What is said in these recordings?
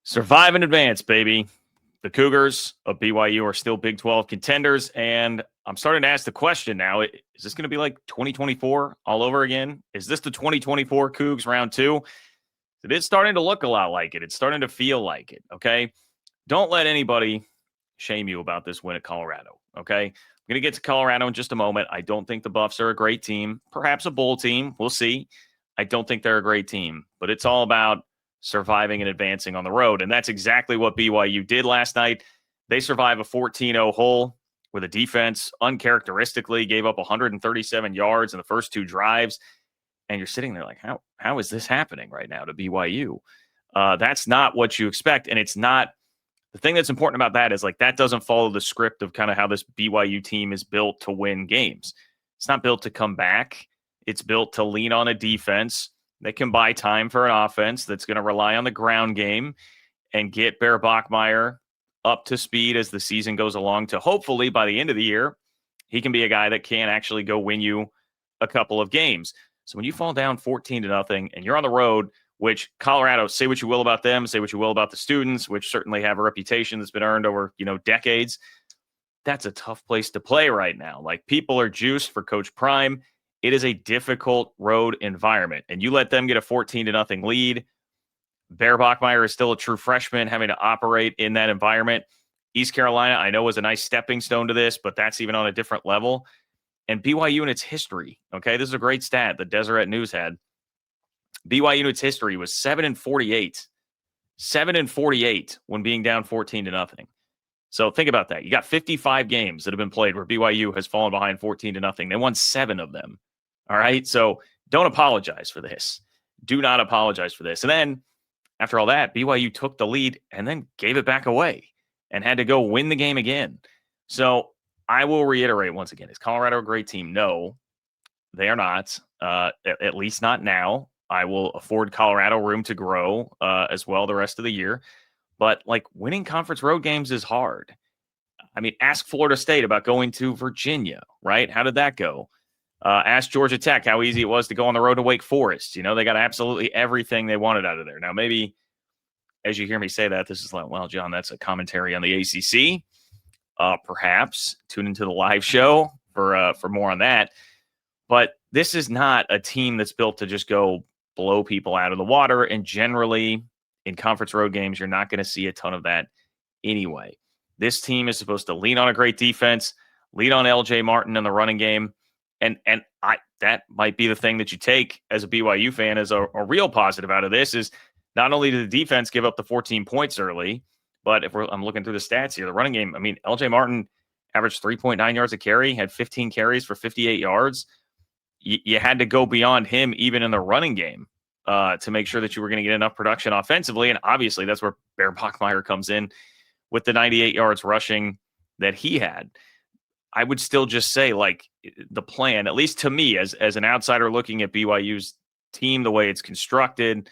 Survive in advance, baby. The Cougars of BYU are still Big 12 contenders, and I'm starting to ask the question now, is this going to be like 2024 all over again? Is this the 2024 Cougs round two? It is starting to look a lot like it. It's starting to feel like it, okay? Don't let anybody shame you about this win at Colorado, okay? I'm going to get to Colorado in just a moment. I don't think the Buffs are a great team. Perhaps a bowl team. We'll see. I don't think they're a great team, but it's all about surviving and advancing on the road. And that's exactly what BYU did last night. They survived a 14-0 hole where the defense uncharacteristically gave up 137 yards in the first two drives. And you're sitting there like, how is this happening right now to BYU? That's not what you expect. And it's not the thing that's important about that is like that doesn't follow the script of kind of how this BYU team is built to win games. It's not built to come back. It's built to lean on a defense that can buy time for an offense that's going to rely on the ground game and get Bear Bachmeier up to speed as the season goes along to hopefully by the end of the year, he can be a guy that can actually go win you a couple of games. So when you fall down 14-0 and you're on the road, which Colorado, say what you will about them, say what you will about the students, which certainly have a reputation that's been earned over, decades. That's a tough place to play right now. Like people are juiced for Coach Prime. It is a difficult road environment. And you let them get a 14-0 lead. Bear Bachmeier is still a true freshman having to operate in that environment. East Carolina, I know, was a nice stepping stone to this, but that's even on a different level. And BYU in its history, okay, this is a great stat that Deseret News had. BYU in its history was 7-48. 7-48 when being down 14-0. So think about that. You got 55 games that have been played where BYU has fallen behind 14-0. They won 7 of them. All right. So don't apologize for this. Do not apologize for this. And then after all that, BYU took the lead and then gave it back away and had to go win the game again. So I will reiterate once again, is Colorado a great team? No, they are not. At least not now. I will afford Colorado room to grow as well the rest of the year. But like winning conference road games is hard. I mean, ask Florida State about going to Virginia, right? How did that go? Ask Georgia Tech how easy it was to go on the road to Wake Forest. They got absolutely everything they wanted out of there. Now, maybe as you hear me say that, this is like, well, John, that's a commentary on the ACC. Perhaps tune into the live show for more on that. But this is not a team that's built to just go blow people out of the water. And generally, in conference road games, you're not going to see a ton of that anyway. This team is supposed to lean on a great defense, lean on LJ Martin in the running game. And that might be the thing that you take as a BYU fan as a real positive out of this is not only did the defense give up the 14 points early, but I'm looking through the stats here, the running game, I mean, LJ Martin averaged 3.9 yards a carry, had 15 carries for 58 yards. You had to go beyond him even in the running game to make sure that you were going to get enough production offensively. And obviously that's where Bear Bachmeier comes in with the 98 yards rushing that he had. I would still just say like the plan, at least to me as an outsider looking at BYU's team, the way it's constructed,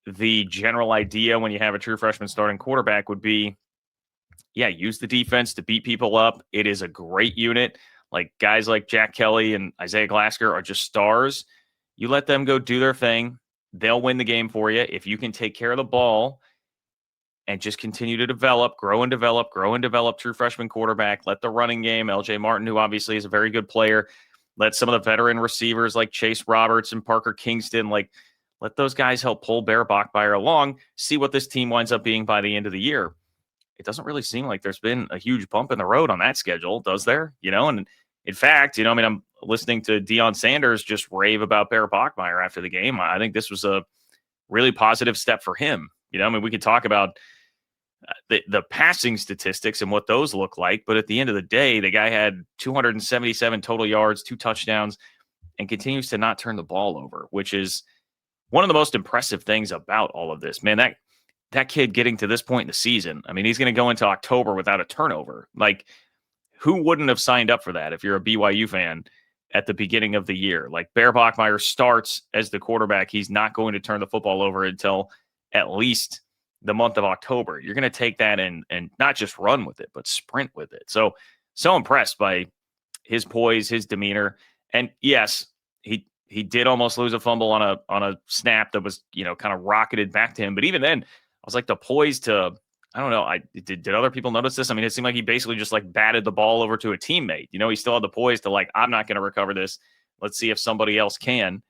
the general idea when you have a true freshman starting quarterback would be, use the defense to beat people up. It is a great unit. Like guys like Jack Kelly and Isaiah Glasker are just stars. You let them go do their thing. They'll win the game for you. If you can take care of the ball and just continue to grow and develop true freshman quarterback, let the running game, LJ Martin, who obviously is a very good player, let some of the veteran receivers like Chase Roberts and Parker Kingston, let those guys help pull Bear Bachmeier along, see what this team winds up being by the end of the year. It doesn't really seem like there's been a huge bump in the road on that schedule, does there? And in fact, I'm listening to Deion Sanders just rave about Bear Bachmeier after the game. I think this was a really positive step for him. We could talk about the passing statistics and what those look like, but at the end of the day, the guy had 277 total yards, 2 touchdowns, and continues to not turn the ball over, which is one of the most impressive things about all of this. Man, that kid getting to this point in the season, I mean, he's going to go into October without a turnover. Like, who wouldn't have signed up for that if you're a BYU fan at the beginning of the year? Like, Bear Bachmeier starts as the quarterback. He's not going to turn the football over until at least the month of October. You're going to take that and not just run with it, but sprint with it. So impressed by his poise, his demeanor. And yes, he did almost lose a fumble on a snap that was, kind of rocketed back to him. But even then, was like, the poise to, I don't know. Did other people notice this? I mean, it seemed like he basically just like batted the ball over to a teammate. He still had the poise to like, I'm not going to recover this. Let's see if somebody else can.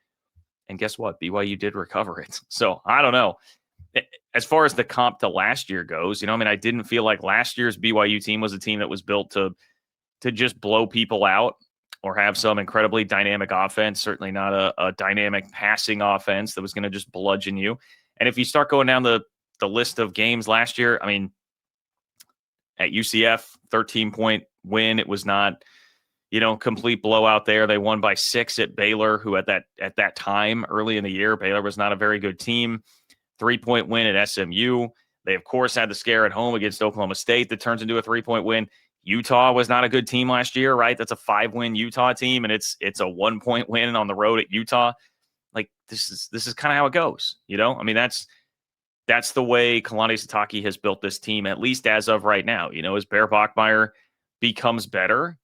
And guess what? BYU did recover it. So I don't know. As far as the comp to last year goes, I didn't feel like last year's BYU team was a team that was built to just blow people out or have some incredibly dynamic offense. Certainly not a dynamic passing offense that was going to just bludgeon you. And if you start going down the list of games last year, I mean, at UCF, 13-point win. It was not, complete blowout there. They won by 6 at Baylor, who at that time early in the year, Baylor was not a very good team. 3-point win at SMU. They, of course, had the scare at home against Oklahoma State that turns into a 3-point win. Utah was not a good team last year, right? That's a 5-win Utah team, and it's a 1-point win on the road at Utah. Like, this is kind of how it goes, I mean, that's the way Kalani Sitake has built this team, at least as of right now. As Bear Bachmeier becomes better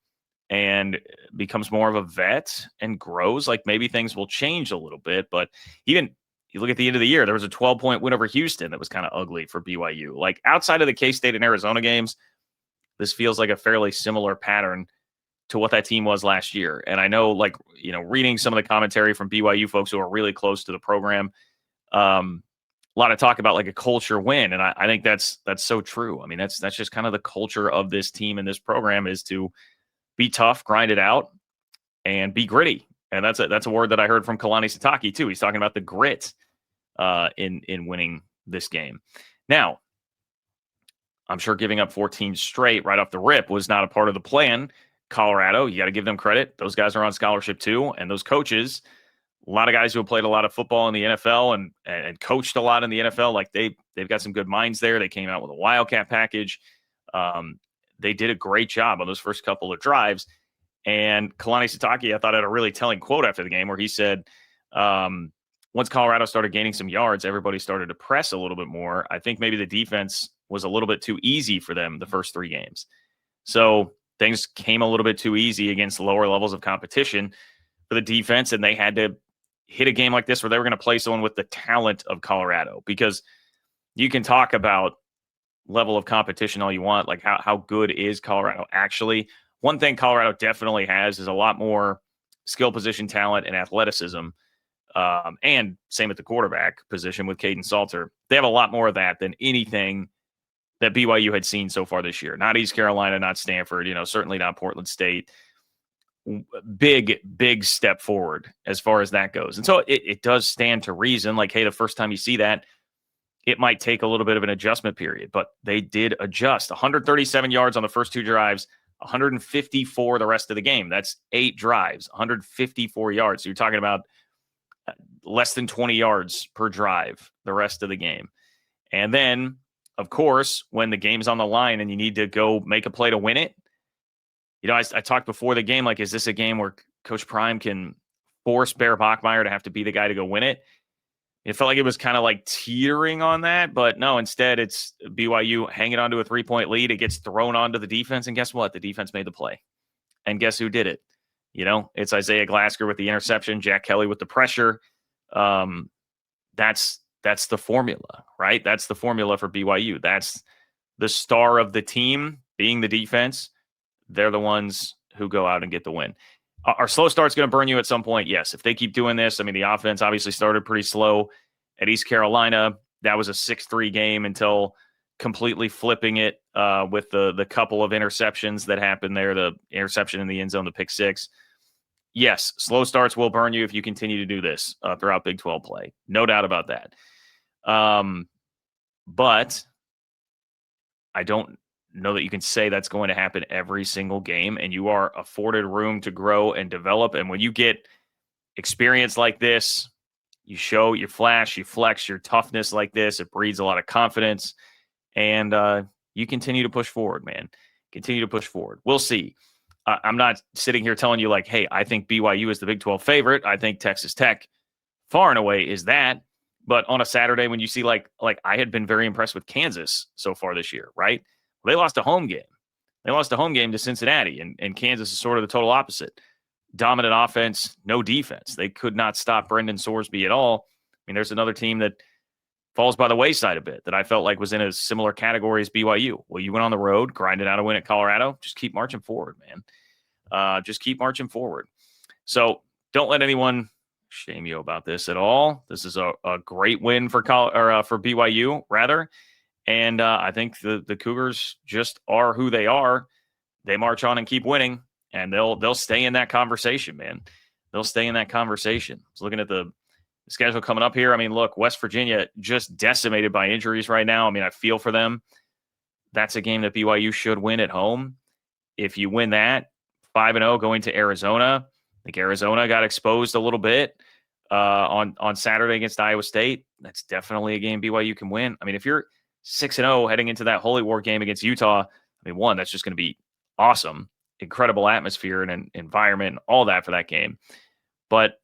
and becomes more of a vet and grows, like maybe things will change a little bit. But even you look at the end of the year, there was a 12-point win over Houston that was kind of ugly for BYU. Like outside of the K-State and Arizona games, this feels like a fairly similar pattern to what that team was last year. And I know, like, reading some of the commentary from BYU folks who are really close to the program, a lot of talk about like a culture win. And I think that's so true. I mean, that's just kind of the culture of this team and this program is to be tough, grind it out, and be gritty. And that's a word that I heard from Kalani Sitake too. He's talking about the grit in winning this game. Now, I'm sure giving up 14 straight right off the rip was not a part of the plan. Colorado, you got to give them credit. Those guys are on scholarship too. And those coaches, a lot of guys who have played a lot of football in the NFL and coached a lot in the NFL, like they've got some good minds there. They came out with a Wildcat package. They did a great job on those first couple of drives. And Kalani Sitake, I thought, had a really telling quote after the game where he said, once Colorado started gaining some yards, everybody started to press a little bit more. I think maybe the defense was a little bit too easy for them the first 3 games. So things came a little bit too easy against lower levels of competition for the defense, and they had to hit a game like this where they were going to play someone with the talent of Colorado, because you can talk about level of competition all you want, like how good is Colorado actually. One thing Colorado definitely has is a lot more skill position talent and athleticism, and same at the quarterback position with Caden Salter. They have a lot more of that than anything that BYU had seen so far this year. Not East Carolina, not Stanford, certainly not Portland State. Big step forward as far as that goes. And so it does stand to reason, like, hey, the first time you see that, it might take a little bit of an adjustment period, but they did adjust. 137 yards on the first 2 drives, 154 the rest of the game. That's 8 drives, 154 yards. So you're talking about less than 20 yards per drive the rest of the game. And then, of course, when the game's on the line and you need to go make a play to win it, I talked before the game, like, is this a game where Coach Prime can force Bear Bachmeier to have to be the guy to go win it? It felt like it was kind of like teetering on that, but no, instead it's BYU hanging on to a 3-point lead. It gets thrown onto the defense, and guess what? The defense made the play. And guess who did it? It's Isaiah Glasker with the interception, Jack Kelly with the pressure. That's the formula, right? That's the formula for BYU. That's the star of the team being the defense. They're the ones who go out and get the win. Are slow starts going to burn you at some point? Yes. If they keep doing this, I mean, the offense obviously started pretty slow at East Carolina. That was a 6-3 game until completely flipping it with the couple of interceptions that happened there, the interception in the end zone, the pick 6. Yes, slow starts will burn you if you continue to do this throughout Big 12 play. No doubt about that. But I don't know that you can say that's going to happen every single game, and you are afforded room to grow and develop. And when you get experience like this, you show, you flash, you flex your toughness like this, it breeds a lot of confidence, and you continue to push forward, man. Continue to push forward. We'll see. I'm not sitting here telling you like, hey, I think BYU is the Big 12 favorite. I think Texas Tech far and away is that. But on a Saturday when you see like I had been very impressed with Kansas so far this year, right? They lost a home game. They lost a home game to Cincinnati, and Kansas is sort of the total opposite. Dominant offense, no defense. They could not stop Brendan Sorsby at all. I mean, there's another team that falls by the wayside a bit that I felt like was in a similar category as BYU. Well, you went on the road, grinded out a win at Colorado. Just keep marching forward, man. Just keep marching forward. So don't let anyone shame you about this at all. This is a great win for for BYU, rather. And I think the Cougars just are who they are. They march on and keep winning, and they'll stay in that conversation, man. They'll stay in that conversation. I was looking at the schedule coming up here. I mean, look, West Virginia just decimated by injuries right now. I mean, I feel for them. That's a game that BYU should win at home. If you win that, 5-0 going to Arizona. I think Arizona got exposed a little bit on Saturday against Iowa State. That's definitely a game BYU can win. I mean, if you're 6-0 heading into that Holy War game against Utah, I mean, one, that's just going to be awesome. Incredible atmosphere and an environment, all that for that game. But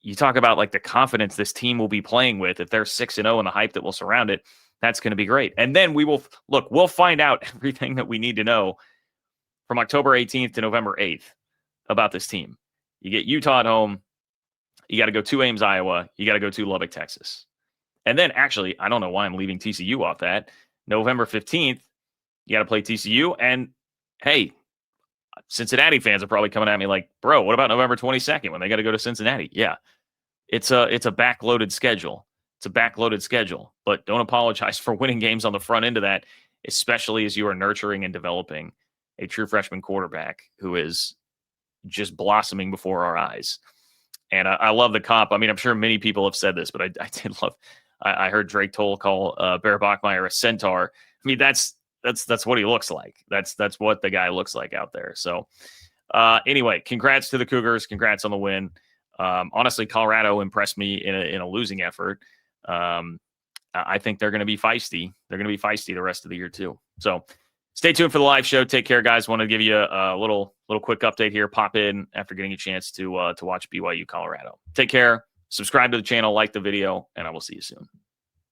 you talk about like the confidence this team will be playing with. If they're 6-0 and the hype that will surround it, that's going to be great. And then we'll find out everything that we need to know from October 18th to November 8th about this team. You get Utah at home. You got to go to Ames, Iowa. You got to go to Lubbock, Texas. And then actually, I don't know why I'm leaving TCU off that. November 15th, you got to play TCU. And hey, Cincinnati fans are probably coming at me like, bro, what about November 22nd when they got to go to Cincinnati? Yeah, it's a backloaded schedule. It's a backloaded schedule, but don't apologize for winning games on the front end of that, especially as you are nurturing and developing a true freshman quarterback who is just blossoming before our eyes. And I love the comp. I mean, I'm sure many people have said this, but I did love. I heard Drake Toll call Bear Bachmeier a centaur. I mean, that's what he looks like. That's what the guy looks like out there. So anyway, congrats to the Cougars. Congrats on the win. Honestly, Colorado impressed me in a losing effort. I think they're going to be feisty. They're going to be feisty the rest of the year too. So stay tuned for the live show. Take care, guys. Want to give you a little quick update here. Pop in after getting a chance to watch BYU Colorado. Take care. Subscribe to the channel, like the video, and I will see you soon.